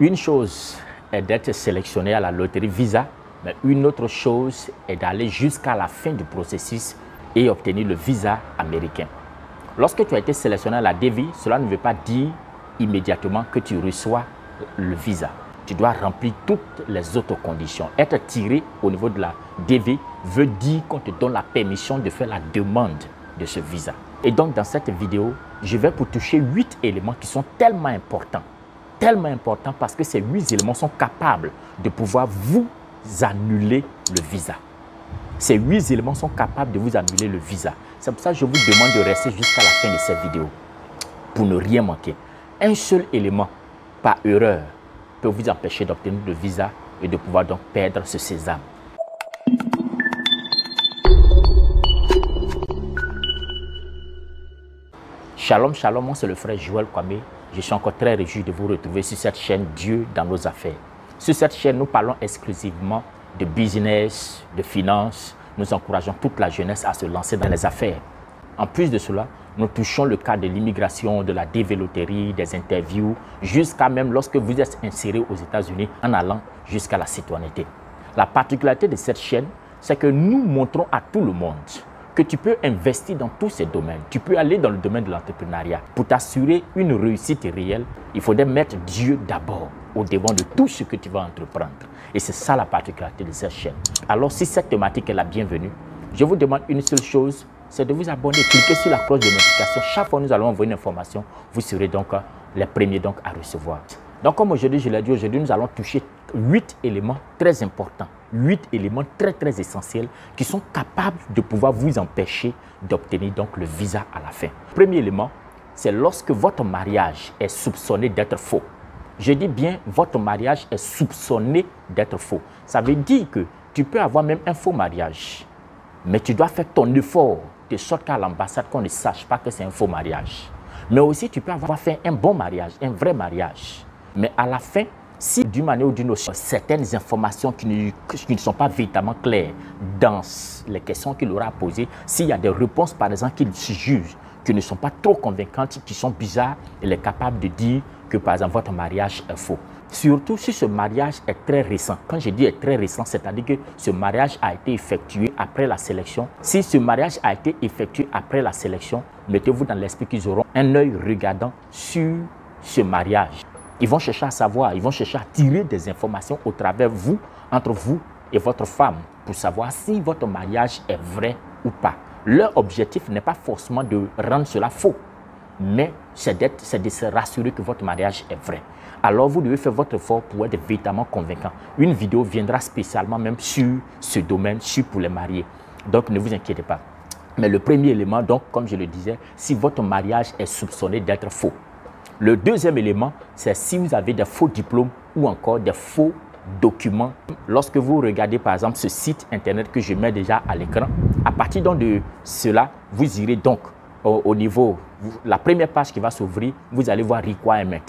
Une chose est d'être sélectionné à la loterie Visa, mais une autre chose est d'aller jusqu'à la fin du processus et obtenir le visa américain. Lorsque tu as été sélectionné à la DV, cela ne veut pas dire immédiatement que tu reçois le visa. Tu dois remplir toutes les autres conditions. Être tiré au niveau de la DV veut dire qu'on te donne la permission de faire la demande de ce visa. Et donc dans cette vidéo, je vais pour toucher 8 éléments qui sont tellement importants parce que ces 8 éléments sont capables de pouvoir vous annuler le visa. Ces 8 éléments sont capables de vous annuler le visa. C'est pour ça que je vous demande de rester jusqu'à la fin de cette vidéo pour ne rien manquer. Un seul élément, par erreur, peut vous empêcher d'obtenir le visa et de pouvoir donc perdre ce sésame. Shalom, shalom, moi c'est le frère Joël Kwame. Je suis encore très réjoui de vous retrouver sur cette chaîne Dieu dans nos affaires. Sur cette chaîne, nous parlons exclusivement de business, de finances. Nous encourageons toute la jeunesse à se lancer dans les affaires. En plus de cela, nous touchons le cas de l'immigration, de la dévéloterie, des interviews, jusqu'à même lorsque vous êtes inséré aux États-Unis en allant jusqu'à la citoyenneté. La particularité de cette chaîne, c'est que nous montrons à tout le monde que tu peux investir dans tous ces domaines. Tu peux aller dans le domaine de l'entrepreneuriat. Pour t'assurer une réussite réelle, il faudrait mettre Dieu d'abord au devant de tout ce que tu vas entreprendre. Et c'est ça la particularité de cette chaîne. Alors si cette thématique est la bienvenue, je vous demande une seule chose, c'est de vous abonner. Cliquez sur la cloche de notification. Chaque fois que nous allons envoyer une information, vous serez donc les premiers donc à recevoir. Donc comme aujourd'hui, je l'ai dit, aujourd'hui nous allons toucher 8 éléments très importants. 8 éléments très essentiels qui sont capables de pouvoir vous empêcher d'obtenir donc le visa à la fin. Premier élément, c'est lorsque votre mariage est soupçonné d'être faux. Je dis bien, votre mariage est soupçonné d'être faux. Ça veut dire que tu peux avoir même un faux mariage, mais tu dois faire ton effort de sorte qu'à l'ambassade, qu'on ne sache pas que c'est un faux mariage. Mais aussi, tu peux avoir fait un bon mariage, un vrai mariage. Mais à la fin, si d'une manière ou d'une autre, certaines informations qui ne sont pas véritablement claires dans les questions qu'il aura posées, s'il y a des réponses, par exemple, qu'il juge qui ne sont pas trop convaincantes, qui sont bizarres, il est capable de dire que, par exemple, votre mariage est faux. Surtout si ce mariage est très récent. Quand je dis est très récent, c'est-à-dire que ce mariage a été effectué après la sélection. Si ce mariage a été effectué après la sélection, mettez-vous dans l'esprit qu'ils auront un œil regardant sur ce mariage. Ils vont chercher à savoir, ils vont chercher à tirer des informations au travers vous, entre vous et votre femme, pour savoir si votre mariage est vrai ou pas. Leur objectif n'est pas forcément de rendre cela faux, mais c'est de se rassurer que votre mariage est vrai. Alors vous devez faire votre effort pour être véritablement convaincant. Une vidéo viendra spécialement même sur ce domaine, pour les mariés. Donc ne vous inquiétez pas. Mais le premier élément, donc comme je le disais, si votre mariage est soupçonné d'être faux. Le deuxième élément, c'est si vous avez des faux diplômes ou encore des faux documents. Lorsque vous regardez par exemple ce site internet que je mets déjà à l'écran, à partir donc de cela, vous irez donc au niveau, la première page qui va s'ouvrir, vous allez voir Requirement.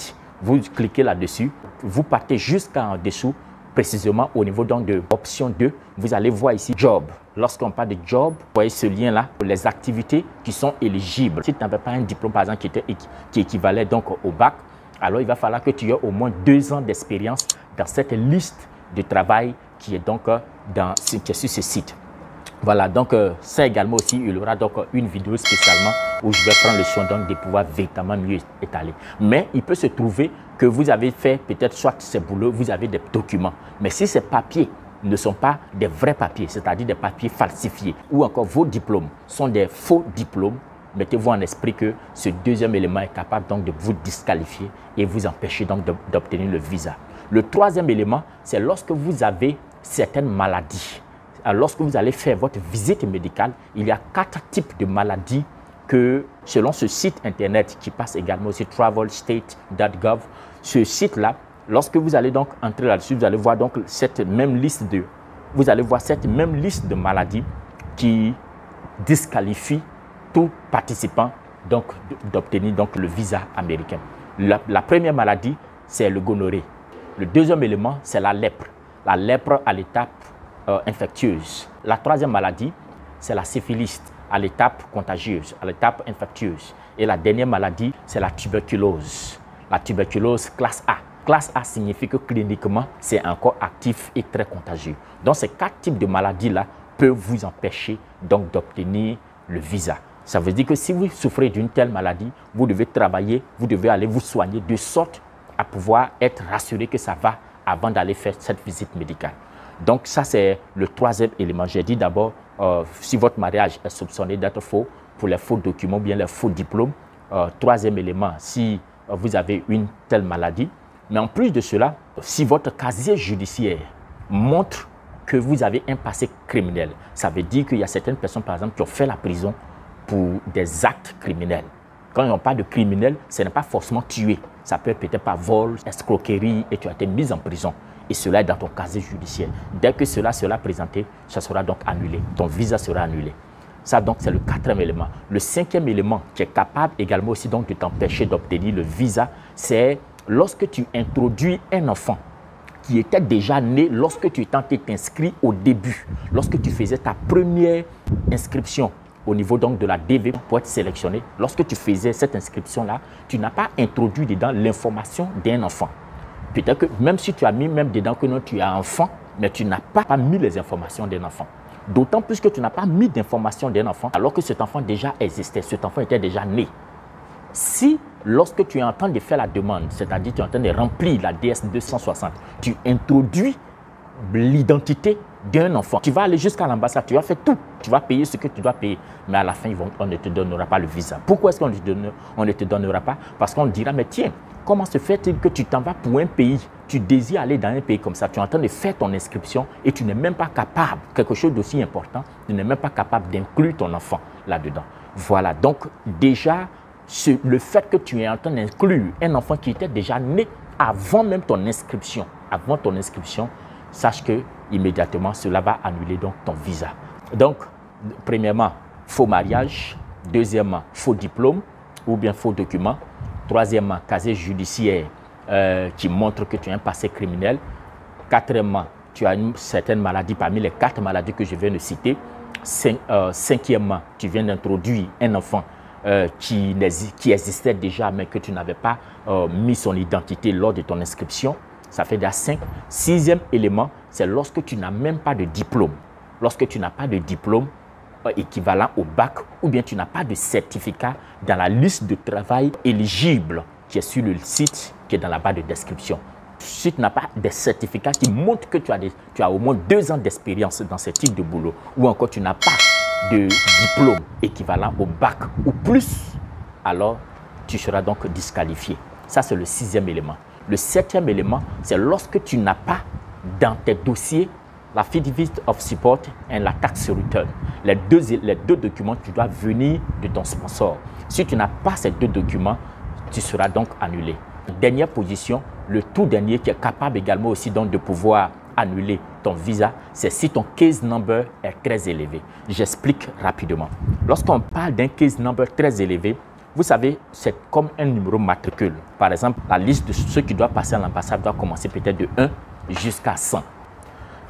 Vous cliquez là-dessus, vous partez jusqu'en dessous, précisément au niveau donc de option 2, vous allez voir ici Job. Lorsqu'on parle de Job, vous voyez ce lien-là, les activités qui sont éligibles. Si tu n'avais pas un diplôme, par exemple, qui équivalait donc au bac, alors il va falloir que tu aies au moins 2 ans d'expérience dans cette liste de travail qui est donc qui est sur ce site. Voilà, donc ça également aussi, il y aura donc une vidéo spécialement où je vais prendre le soin donc de pouvoir véritablement mieux étaler. Mais il peut se trouver que vous avez fait peut-être soit ces boulots, vous avez des documents. Mais si ces papiers ne sont pas des vrais papiers, c'est-à-dire des papiers falsifiés, ou encore vos diplômes sont des faux diplômes, mettez-vous en esprit que ce deuxième élément est capable donc de vous disqualifier et vous empêcher donc d'obtenir le visa. Le troisième élément, c'est lorsque vous avez certaines maladies. Alors, lorsque vous allez faire votre visite médicale, il y a 4 types de maladies que, selon ce site internet qui passe également aussi travelstate.gov, ce site-là, lorsque vous allez donc entrer là-dessus, vous allez voir donc cette même liste de maladies qui disqualifie tout participant donc d'obtenir donc le visa américain. La première maladie, c'est le gonorrhée. Le deuxième élément, c'est la lèpre. La lèpre à l'étape infectieuse. La troisième maladie, c'est la syphilis à l'étape contagieuse, à l'étape infectieuse. Et la dernière maladie, c'est la tuberculose. La tuberculose classe A. Classe A signifie que cliniquement, c'est encore actif et très contagieux. Donc, ces 4 types de maladies-là peuvent vous empêcher donc d'obtenir le visa. Ça veut dire que si vous souffrez d'une telle maladie, vous devez travailler, vous devez aller vous soigner de sorte à pouvoir être rassuré que ça va avant d'aller faire cette visite médicale. Donc, ça, c'est le 3e élément. J'ai dit d'abord, si votre mariage est soupçonné d'être faux, pour les faux documents ou bien les faux diplômes. 3e élément, si vous avez une telle maladie. Mais en plus de cela, si votre casier judiciaire montre que vous avez un passé criminel, ça veut dire qu'il y a certaines personnes, par exemple, qui ont fait la prison pour des actes criminels. Quand on parle de criminel, ce n'est pas forcément tuer. Ça peut être peut-être pas vol, escroquerie, et tu as été mis en prison. Et cela est dans ton casier judiciaire. Dès que cela sera présenté, ça sera donc annulé. Ton visa sera annulé. Ça, donc, c'est le 4e élément. Le 5e élément qui est capable également aussi donc de t'empêcher d'obtenir le visa, c'est lorsque tu introduis un enfant qui était déjà né lorsque tu tentais t'inscrire au début, lorsque tu faisais ta première inscription au niveau donc de la DV pour être sélectionné, lorsque tu faisais cette inscription-là, tu n'as pas introduit dedans l'information d'un enfant. Peut-être que même si tu as mis même dedans que non, tu as un enfant, mais tu n'as pas mis les informations d'un enfant. D'autant plus que tu n'as pas mis d'informations d'un enfant alors que cet enfant déjà existait, cet enfant était déjà né. Si, lorsque tu es en train de faire la demande, c'est-à-dire tu es en train de remplir la DS 260, tu introduis l'identité d'un enfant, tu vas aller jusqu'à l'ambassade, tu vas faire tout, tu vas payer ce que tu dois payer, mais à la fin, on ne te donnera pas le visa. Pourquoi est-ce qu'on ne te donnera pas? Parce qu'on dira, mais tiens, comment se fait-il que tu t'en vas pour un pays, tu désires aller dans un pays comme ça, tu es en train de faire ton inscription et tu n'es même pas capable, quelque chose d'aussi important, tu n'es même pas capable d'inclure ton enfant là-dedans. Voilà, donc déjà, le fait que tu es en train d'inclure un enfant qui était déjà né avant même ton inscription, sache que immédiatement cela va annuler donc ton visa. Donc, premièrement, faux mariage, deuxièmement, faux diplôme ou bien faux document, troisièmement, casier judiciaire qui montre que tu as un passé criminel, quatrièmement, tu as une certaine maladie parmi les 4 maladies que je viens de citer, cinquièmement, tu viens d'introduire un enfant qui existait déjà mais que tu n'avais pas mis son identité lors de ton inscription, ça fait déjà 5. 6e élément, c'est lorsque tu n'as même pas de diplôme. Lorsque tu n'as pas de diplôme équivalent au bac ou bien tu n'as pas de certificat dans la liste de travail éligible qui est sur le site qui est dans la barre de description. Si tu n'as pas de certificat qui montre que tu as au moins 2 ans d'expérience dans ce type de boulot ou encore tu n'as pas de diplôme équivalent au bac ou plus, alors tu seras donc disqualifié. Ça, c'est le 6e élément. Le 7e élément, c'est lorsque tu n'as pas dans tes dossiers la Affidavit of Support et la Tax Return. Les deux documents, tu dois venir de ton sponsor. Si tu n'as pas ces 2 documents, tu seras donc annulé. Dernière position, le tout dernier qui est capable également aussi donc de pouvoir annuler ton visa, c'est si ton case number est très élevé. J'explique rapidement. Lorsqu'on parle d'un case number très élevé, vous savez, c'est comme un numéro matricule. Par exemple, la liste de ceux qui doivent passer à l'ambassade doit commencer peut-être de 1 jusqu'à 100.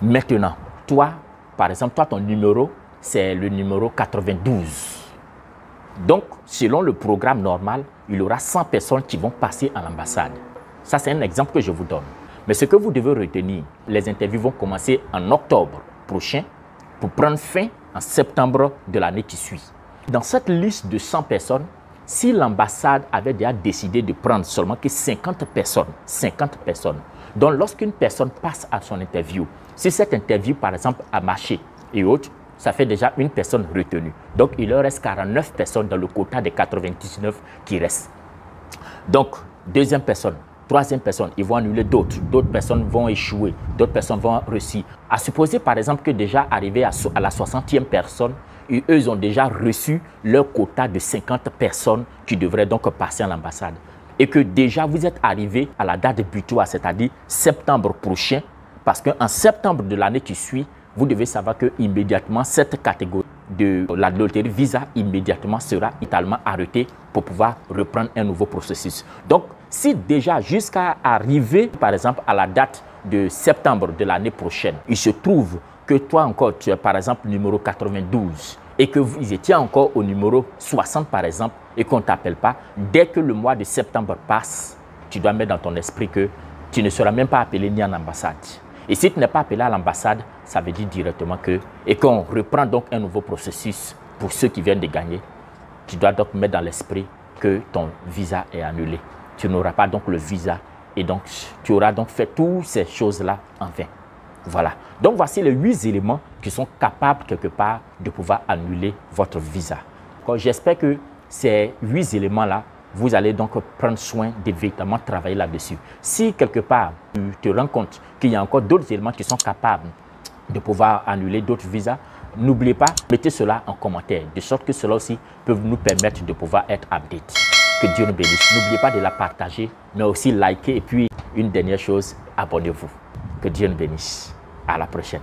Maintenant, toi, par exemple, ton numéro, c'est le numéro 92. Donc, selon le programme normal, il y aura 100 personnes qui vont passer à l'ambassade. Ça, c'est un exemple que je vous donne. Mais ce que vous devez retenir, les interviews vont commencer en octobre prochain pour prendre fin en septembre de l'année qui suit. Dans cette liste de 100 personnes, si l'ambassade avait déjà décidé de prendre seulement que 50 personnes, donc lorsqu'une personne passe à son interview, si cette interview, par exemple, a marché et autres, ça fait déjà une personne retenue. Donc, il leur reste 49 personnes dans le quota des 99 qui restent. Donc, deuxième personne, troisième personne, ils vont annuler d'autres personnes vont échouer, d'autres personnes vont réussir. À supposer, par exemple, que déjà arrivé à la 60e personne, et eux, ils ont déjà reçu leur quota de 50 personnes qui devraient donc passer à l'ambassade. Et que déjà, vous êtes arrivé à la date butoir, c'est-à-dire septembre prochain, parce qu'en septembre de l'année qui suit, vous devez savoir que immédiatement cette catégorie de la loterie visa immédiatement sera totalement arrêtée pour pouvoir reprendre un nouveau processus. Donc, si déjà jusqu'à arriver, par exemple, à la date de septembre de l'année prochaine, il se trouve que toi encore, tu es par exemple numéro 92 et que vous étiez encore au numéro 60 par exemple et qu'on ne t'appelle pas, dès que le mois de septembre passe, tu dois mettre dans ton esprit que tu ne seras même pas appelé ni en ambassade. Et si tu n'es pas appelé à l'ambassade, ça veut dire directement que, et qu'on reprend donc un nouveau processus pour ceux qui viennent de gagner, tu dois donc mettre dans l'esprit que ton visa est annulé. Tu n'auras pas donc le visa et donc tu auras donc fait toutes ces choses-là en vain. Voilà. Donc voici les 8 éléments qui sont capables quelque part de pouvoir annuler votre visa. J'espère que ces 8 éléments-là, vous allez donc prendre soin de véritablement travailler là-dessus. Si quelque part tu te rends compte qu'il y a encore d'autres éléments qui sont capables de pouvoir annuler d'autres visas, n'oubliez pas, mettez cela en commentaire, de sorte que cela aussi peut nous permettre de pouvoir être update. Que Dieu nous bénisse. N'oubliez pas de la partager, mais aussi liker. Et puis, une dernière chose, abonnez-vous. Que Dieu nous bénisse. À la prochaine.